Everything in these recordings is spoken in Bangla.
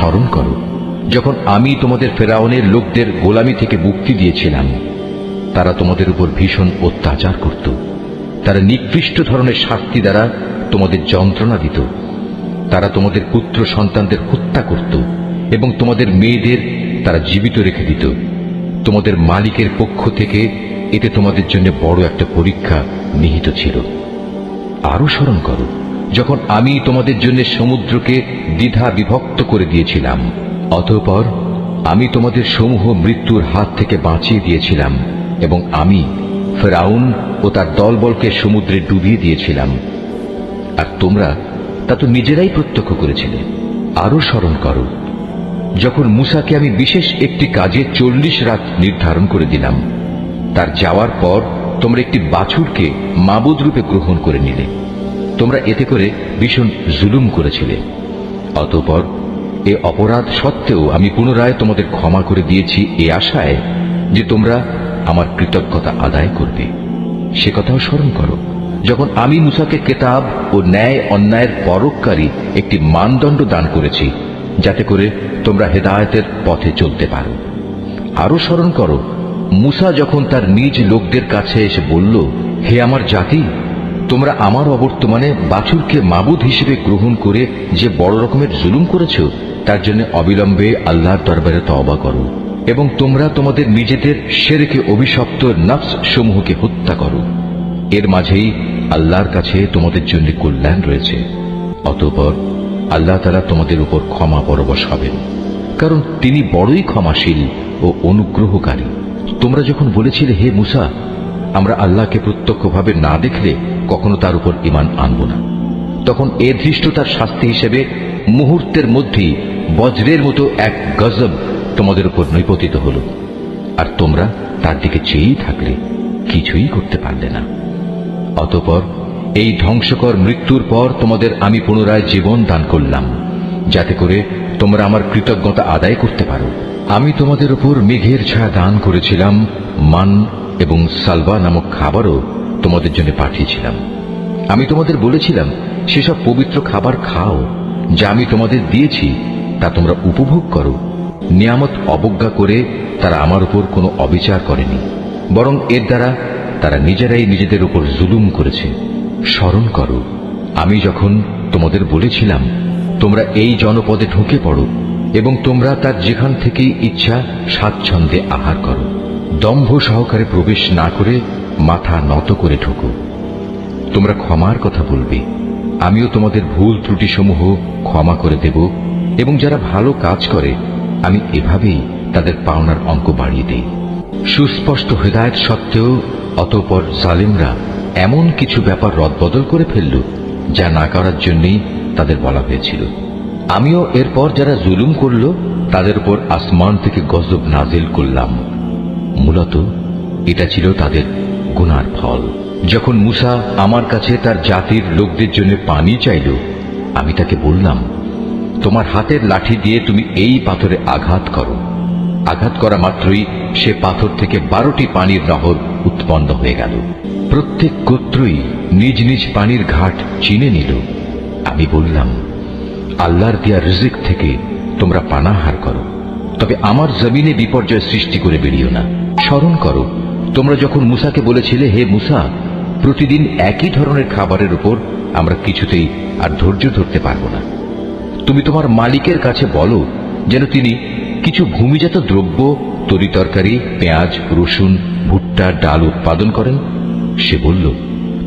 স্মরণ করো যখন আমি তোমাদের ফেরাউনের লোকদের গোলামি থেকে মুক্তি দিয়েছিলাম। তারা তোমাদের উপর ভীষণ অত্যাচার করত। তারা নিকৃষ্ট ধরনের শাস্তি দ্বারা তোমাদের যন্ত্রণা দিত। তারা তোমাদের পুত্র সন্তানদের হত্যা করত এবং তোমাদের মেয়েদের তারা জীবিত রেখে দিত। তোমাদের মালিকের পক্ষ থেকে এতে তোমাদের জন্য বড় একটা পরীক্ষা নিহিত ছিল। আরো স্মরণ করো যখন আমি তোমাদের জন্য সমুদ্রকে দ্বিধা বিভক্ত করে দিয়েছিলাম। অতঃপর আমি তোমাদের সমূহ মৃত্যুর হাত থেকে বাঁচিয়ে দিয়েছিলাম এবং আমি ফেরাউন ও তার দলবলকে সমুদ্রে ডুবিয়ে দিয়েছিলাম। আর তোমরা তা তো নিজেরাই প্রত্যক্ষ করেছিলে। আরো স্মরণ করো যখন মূসাকে আমি বিশেষ একটি কাজে 40 রাত নির্ধারণ করে দিলাম। তার যাওয়ার পর তোমরা একটি বাছুরকে মাবুদ রূপে গ্রহণ করে নিলে। তোমরা এতে করে ভীষণ জুলুম করেছিলে। অতঃপর এ অপরাধ সত্ত্বেও আমি পুনরায় তোমাদের ক্ষমা করে দিয়েছি এ আশায় যে তোমরা আমার কৃতজ্ঞতা আদায় করবে। সে কথাও স্মরণ করো যখন আমি মূসাকে কেতাব ও ন্যায় অন্যায়ের পরককারী একটি মানদণ্ড দান করেছি, যাতে করে তোমরা হেদায়েতের পথে চলতে পারো। আরো স্মরণ করো মূসা যখন তার নিজ লোকদের কাছে এসে বলল, হে আমার জাতি, তোমরা আমার অবর্তমানে বাছুরকে মাবুদ হিসেবে গ্রহণ করে যে বড় রকমের জুলুম করেছ, তার জন্য অবিলম্বে আল্লাহর দরবারে তওবা করো এবং তোমরা তোমাদের নিজেদের শিরকে অভিশপ্ত নফস সমূহকে হত্যা করো। এর মাঝেই আল্লাহর কাছে তোমাদের জন্য কল্যাণ রয়েছে। অতঃপর আল্লাহ তাআলা তোমাদের উপর ক্ষমা পরবশ হবেন, কারণ তিনি বড়ই ক্ষমাশীল ও অনুগ্রহকারী। তোমরা যখন বলেছিলে, হে মূসা, আমরা আল্লাহকে প্রত্যক্ষভাবে না দেখলে কখনো তার উপর ঈমান আনব না, তখন এ ধৃষ্টতার শাস্তি হিসেবে মুহূর্তের মধ্যেই বজ্রের মতো এক গজব তোমাদের উপর নিপতিত হল। আর তোমরা তার দিকে চেয়েই থাকলে, কিছুই করতে পারলে না। অতঃপর এই ধ্বংসকর মৃত্যুর পর তোমাদের আমি পুনরায় জীবন দান করলাম, যাতে করে তোমরা আমার কৃতজ্ঞতা আদায় করতে পারো। আমি তোমাদের উপর মেঘের ছায়া দান করেছিলাম, মান এবং সালবা নামক খাবারও তোমাদের জন্য পাঠিয়েছিলাম। আমি তোমাদের বলেছিলাম, সেসব পবিত্র খাবার খাও যা আমি তোমাদের দিয়েছি, তা তোমরা উপভোগ করো। নিয়ামত অবজ্ঞা করে তারা আমার উপর কোনো অবিচার করেনি, বরং এর দ্বারা তারা নিজেরাই নিজেদের উপর জুলুম করেছে। স্মরণ করো আমি যখন তোমাদের বলেছিলাম, তোমরা এই জনপদে ঢুকে পড়ো এবং তোমরা তার যেখান থেকেই ইচ্ছা স্বাচ্ছন্দ্যে আহার করো। দম্ভ সহকারে প্রবেশ না করে মাথা নত করে ঢোকো। তোমরা ক্ষমার কথা বলবে, আমিও তোমাদের ভুল ত্রুটি সমূহ ক্ষমা করে দেব, এবং যারা ভালো কাজ করে আমি এভাবেই তাদের পাওনার অঙ্ক বাড়িয়ে দেই। সুস্পষ্ট হেদায়েত সত্ত্বেও অতঃপর জালিমরা এমন কিছু ব্যাপার রদবদল করে ফেলল যা না করার জন্যই তাদের বলা হয়েছিল। আমিও এরপর যারা জুলুম করল তাদের উপর আসমান থেকে গজব নাজিল করলাম। মূলত এটা ছিল তাদের গুনার ফল। যখন মূসা আমার কাছে তার জাতির লোকদের জন্য পানি চাইল, আমি তাকে বললাম, তোমার হাতের লাঠি দিয়ে তুমি এই পাথরে আঘাত করো। আঘাত করা মাত্রই সে পাথর থেকে 12টি পানির নহর উৎপন্ন হয়ে গেল। প্রত্যেক গোত্রই নিজ নিজ পানির ঘাট চিনে নিল। আমি বললাম, আল্লাহর দেয়া রিজিক থেকে তোমরা পানাহার করো, তবে আমার জমিনে বিপর্যয় সৃষ্টি করে বেরিও না। স্মরণ করো তোমরা যখন মূসাকে বলেছিলে, হে মূসা, প্রতিদিন একই ধরনের খাবারের উপর আমরা কিছুতেই আর ধৈর্য ধরতে পারব না। তুমি তোমার মালিকের কাছে বলো যেন তিনি কিছু ভূমিজাত দ্রব্য, তরিতরকারি, পেঁয়াজ, রসুন, ভুট্টা, ডাল উৎপাদন করেন। সে বলল,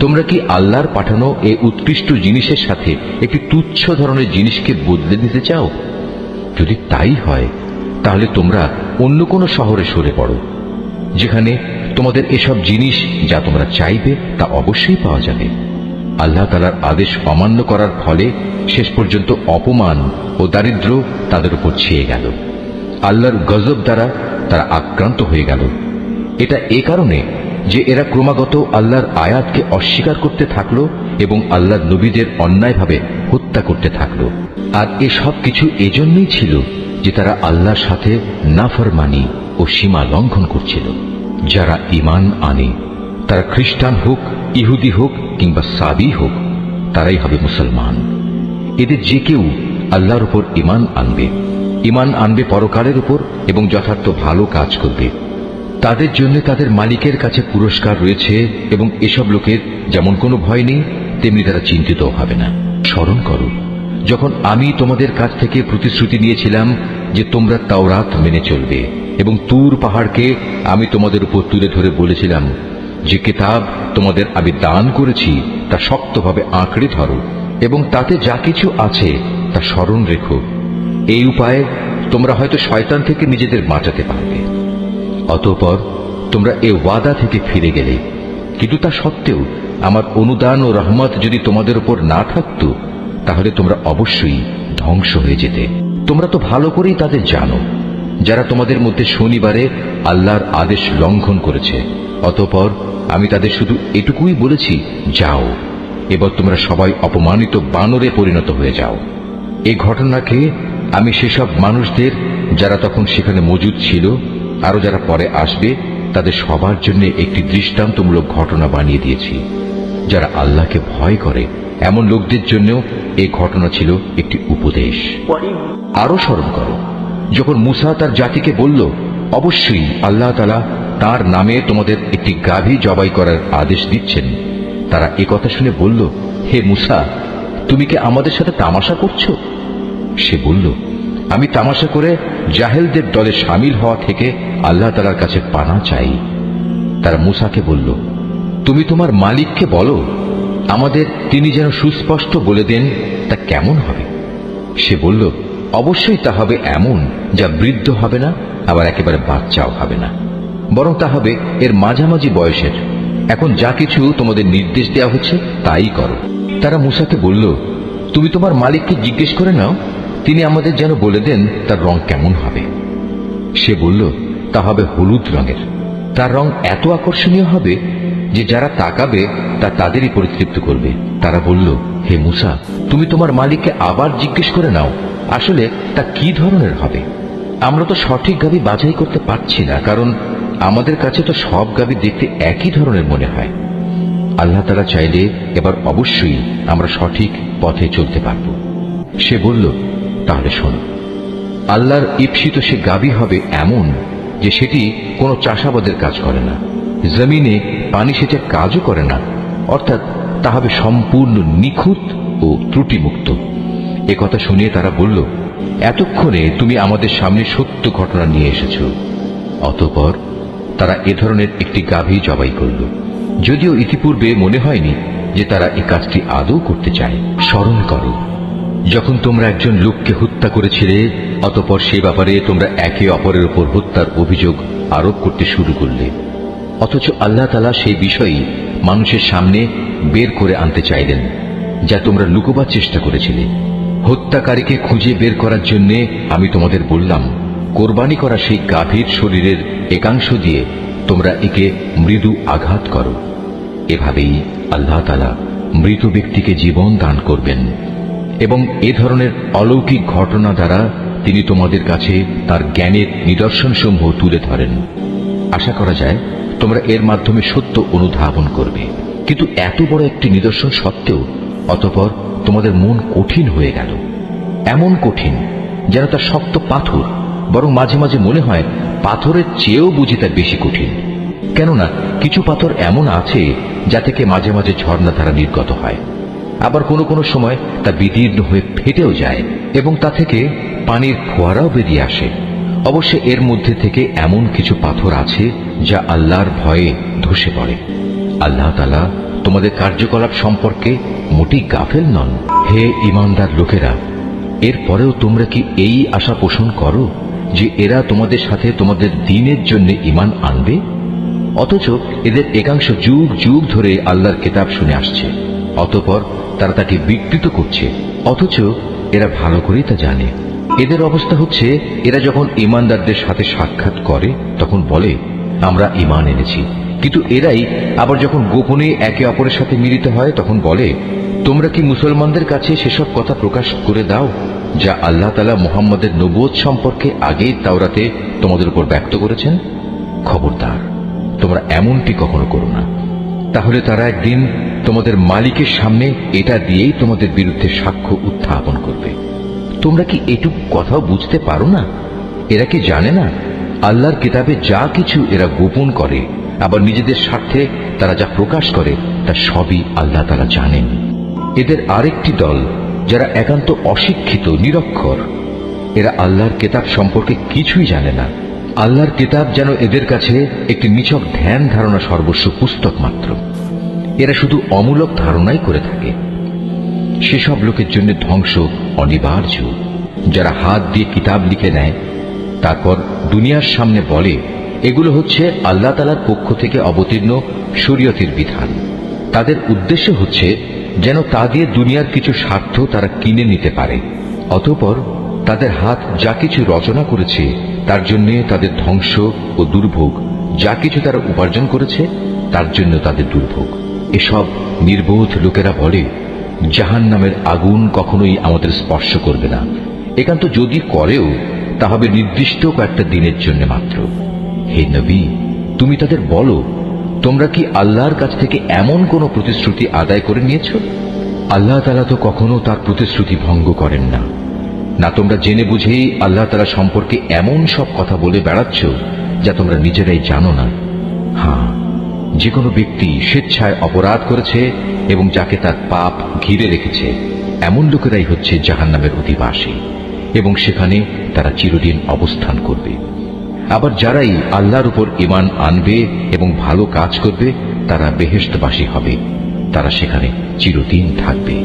তোমরা কি আল্লাহর পাঠানো এই উৎকৃষ্ট জিনিসের সাথে একটি তুচ্ছ ধরনের জিনিসকে বদলে দিতে চাও? যদি তাই হয় তাহলে তোমরা অন্য কোনো শহরে সরে পড়ো, যেখানে তোমাদের এসব জিনিস যা তোমরা চাইবে তা অবশ্যই পাওয়া যাবে। আল্লাহ তাআলার আদেশ অমান্য করার ফলে শেষ পর্যন্ত অপমান ও দারিদ্র তাদের উপর ছেয়ে গেল। আল্লাহর গজব দ্বারা তারা আক্রান্ত হয়ে গেল। এটা এ কারণে যে এরা ক্রমাগত আল্লাহর আয়াতকে অস্বীকার করতে থাকলো এবং আল্লাহর নবীদের অন্যায়ভাবে হত্যা করতে থাকলো। আর এসব কিছু এজন্যই ছিল যে তারা আল্লাহর সাথে নাফরমানি ও সীমা লঙ্ঘন করছিল। যারা ঈমান আনে, তারা খ্রিস্টান হোক, ইহুদি হোক কিংবা সাবি হোক, তারাই হবে মুসলমান। এদের যে কেউ আল্লাহর উপর ঈমান আনবে ঈমান আনবে পরকালের উপর এবং যথার্থ ভালো কাজ করবে, তাদের জন্য তাদের মালিকের কাছে পুরস্কার রয়েছে এবং এসব লোকের যেমন কোনো ভয় নেই তেমনি তারা চিন্তিত হবে না। স্মরণ করো যখন আমি তোমাদের কাছ থেকে প্রতিশ্রুতি নিয়েছিলাম যে তোমরা তাওরাত মেনে চলবে, এবং তুর পাহাড়কে আমি তোমাদের উপর তুলে ধরে বলেছিলাম যে কিতাব তোমাদের আমি দান করেছি তা শক্তভাবে আঁকড়ে ধরো এবং তাতে যা কিছু আছে তা স্মরণ রেখো। এই উপায়ে তোমরা হয়তো শয়তান থেকে নিজেদের বাঁচাতে পারবে। অতঃপর তোমরা এ ওয়াদা থেকে ফিরে গেলে, কিন্তু তা সত্ত্বেও আমার অনুদান ও রহমত যদি তোমাদের উপর না থাকত তাহলে তোমরা অবশ্যই ধ্বংস হয়ে যেতে। তোমরা তো ভালো করেই তাদের জানো যারা তোমাদের মধ্যে শনিবারে আল্লাহর আদেশ লঙ্ঘন করেছে। অতঃপর আমি তাদের শুধু এটুকুই বলেছি, যাও, এবার তোমরা সবাই অপমানিত বানরে পরিণত হয়ে যাও। এই ঘটনাকে আমি সেসব মানুষদের যারা তখন সেখানে মজুদ ছিল আরো যারা পরে আসবে তাদের সবার জন্য একটি দৃষ্টান্তমূলক ঘটনা বানিয়ে দিয়েছি। যারা আল্লাহকে ভয় করে এমন লোকদের জন্য এই ঘটনা ছিল একটি উপদেশ। আরো স্মরণ করো যখন মূসা তার জাতিকে বলল, অবশ্যই আল্লাহ তাআলা তার নামে তোমাদের একটি গাভী জবাই করার আদেশ দিচ্ছেন। তারা একথা শুনে বলল, হে মূসা, তুমি কি আমাদের সাথে তামাশা করছো? সে বলল, আমি তামাশা করে জাহেলদের দলে শামিল হওয়া থেকে আল্লাহ তাআলার কাছে পানা চাই। তারা মূসাকে বলল, তুমি তোমার মালিককে বলো আমাদের তিনি যেন সুস্পষ্ট বলে দেন তা কেমন হবে। সে বলল, অবশ্যই তা হবে এমন যা বৃদ্ধ হবে না আবার একেবারে বাচ্চাও হবে না, বরং তা হবে এর মাঝামাঝি বয়সের। এখন যা কিছু তোমাদের নির্দেশ দেওয়া হচ্ছে তাই করো। তারা মূসাকে বলল, তুমি তোমার মালিককে জিজ্ঞেস করে নাও, তিনি আমাদের যেন বলে দেন তার রং কেমন হবে। সে বলল, তা হবে হলুদ রঙের। তার রং এত আকর্ষণীয় হবে যে যারা তাকাবে তা তাদেরই পরিতৃপ্ত করবে। তারা বলল, হে মূসা, তুমি তোমার মালিককে আবার জিজ্ঞেস করে নাও আসলে তা কি ধরনের হবে। আমরা তো সঠিক গাভী বাছাই করতে পারছি না, কারণ আমাদের কাছে তো সব গাভী দেখতে একই ধরনের মনে হয়। আল্লাহ তাআলা চাইলে এবার অবশ্যই আমরা সঠিক পথে চলতে পারব। সে বলল, তাহলে শোনো, আল্লাহর ঈপ্সিত সে গাভী হবে এমন যে সেটি কোনো চাষাবাদের কাজ করে না, জমিনে পানি সেচের কাজও করে না, অর্থাৎ তা হবে সম্পূর্ণ নিখুঁত ও ত্রুটিমুক্ত। একথা শুনিয়ে তারা বলল, এতক্ষণে তুমি আমাদের সামনে সত্য ঘটনা নিয়ে এসেছ। অতঃপর তারা এ ধরনের একটি গাভী জবাই করল, যদিও ইতিপূর্বে মনে হয়নি যে তারা এই কাজটি আদৌ করতে চায়। স্মরণ করো যখন তোমরা একজন লোককে হত্যা করেছিলে, অতঃপর সে ব্যাপারে তোমরা একে অপরের উপর হত্যার অভিযোগ আরোপ করতে শুরু করলে, অথচ আল্লাহ তাআলা সেই বিষয়ই মানুষের সামনে বের করে আনতে চাইলেন যা তোমরা লুকোবার চেষ্টা করেছিলে। হত্যাকারীকে খুঁজে বের করার জন্য আমি তোমাদের বললাম, কোরবানি করা সেই গাভীর শরীরের একাংশ দিয়ে তোমরা একে মৃদু আঘাত করো। এভাবেই আল্লাহ তাআলা মৃত ব্যক্তিকে জীবন দান করবেন এবং এ ধরনের অলৌকিক ঘটনা দ্বারা তিনি তোমাদের কাছে তার জ্ঞানের নিদর্শনসমূহ তুলে ধরেন। আশা করা যায় তোমরা এর মাধ্যমে সত্য অনুধাবন করবে। কিন্তু এত বড় একটি নিদর্শন সত্ত্বেও অতঃপর তোমাদের মন কঠিন হয়ে গেল, এমন কঠিন যেন তা শক্ত পাথর, বরং মাঝে মাঝে মনে হয় পাথরের চেয়েও বুঝি তা বেশি কঠিন। কেননা কিছু পাথর এমন আছে যা থেকে মাঝে মাঝে ঝর্ণাধারা নির্গত হয়, আবার কোনো কোনো সময় তা বিদীর্ণ হয়ে ফেটেও যায় এবং তা থেকে পানির ফোয়ারাও বেরিয়ে আসে। অবশ্য এর মধ্যে থেকে এমন কিছু পাথর আছে যা আল্লাহর ভয়ে ধসে পড়ে। আল্লাহ তাআলা তোমাদের কার্যকলাপ সম্পর্কে মোটেই গাফেল নন। হে ঈমানদার লোকেরা, এরপরেও তোমরা কি এই আশা পোষণ করো যে এরা তোমাদের সাথে তোমাদের দ্বীনের জন্য ঈমান আনবে? অথচ এদের একাংশ যুগ যুগ ধরে আল্লাহর কিতাব শুনে আসছে, অতঃপর তারা তাকে বিকৃত করছে, অথচ এরা ভালো করেই তা জানে। এদের অবস্থা হচ্ছে, এরা যখন ঈমানদারদের সাথে সাক্ষাৎ করে তখন বলে আমরা ঈমান এনেছি, কিন্তু এরাই আবার যখন গোপনে একে অপরের সাথে মিলিত হয় তখন বলে, তোমরা কি মুসলমানদের কাছে সেসব কথা প্রকাশ করে দাও যা আল্লাহ তাআলা মুহাম্মদের নবুয়ত সম্পর্কে আগেই তাওরাতে তোমাদের উপর ব্যক্ত করেছেন? খবরদার, তোমরা এমনটি কখনো করো না, তাহলে তারা একদিন তোমাদের মালিকের সামনে এটা দিয়েই তোমাদের বিরুদ্ধে সাক্ষ্য উত্থাপন করবে। তোমরা কি এটুকু কথাও বুঝতে পারো না? এরা কি জানে না আল্লাহর কিতাবে যা কিছু এরা গোপন করে, আবার নিজেদের স্বার্থে তারা যা প্রকাশ করে তা সবই আল্লাহ তাআলা জানেন। এদের আরেকটি দল যারা একান্ত অশিক্ষিত, নিরক্ষর, এরা আল্লাহর কিতাব সম্পর্কে কিছুই জানে না। আল্লাহর কিতাব যেন এদের কাছে একটি নিছক ধ্যান ধারণা সর্বস্ব পুস্তক মাত্র। এরা শুধু অমূলক ধারণাই করে থাকে। সেসব লোকের জন্য ধ্বংস অনিবার্য, যারা হাত দিয়ে কিতাব লিখে নেয়, তারপর দুনিয়ার সামনে বলে এগুলো হচ্ছে আল্লাহ তাআলার পক্ষ থেকে অবতীর্ণ শরীয়তের বিধান। তাদের উদ্দেশ্য হচ্ছে যেন তা দিয়ে দুনিয়ার কিছু স্বার্থ তারা কিনে নিতে পারে। অতঃপর তাদের হাত যা কিছু রচনা করেছে তার জন্য তাদের ধ্বংস ও দুর্ভোগ, যা কিছু তারা উপার্জন করেছে তার জন্য তাদের দুর্ভোগ। এসব নির্বোধ লোকেরা বলে জাহান্নামের আগুন কখনোই আমাদের স্পর্শ করবে না, একান্ত যদি করেও তা হবে নির্দিষ্ট কয়েকটা দিনের জন্য মাত্র। হে নবী, তুমি তাদের বলো, তোমরা কি আল্লাহর কাছ থেকে এমন কোন প্রতিশ্রুতি আদায় করে নিয়েছ? আল্লাহ তাআলা তো কখনো তার প্রতিশ্রুতি ভঙ্গ করেন না। না তোমরা জেনে বুঝেই আল্লাহ তাআলা সম্পর্কে এমন সব কথা বলে বেড়াচ্ছ যা তোমরা নিজেরাই জানো না। হ্যাঁ, যে কোনো ব্যক্তি স্বেচ্ছায় অপরাধ করেছে এবং যাকে তার পাপ ঘিরে রেখেছে, এমন লোকেরাই হচ্ছে জাহান্নামের অধিবাসী এবং সেখানে তারা চিরদিন অবস্থান করবে। আবার যারাই আল্লাহর উপর ঈমান আনবে এবং ভালো কাজ করবে তারা বেহেশতবাসী হবে, তারা সেখানে চিরদিন থাকবে।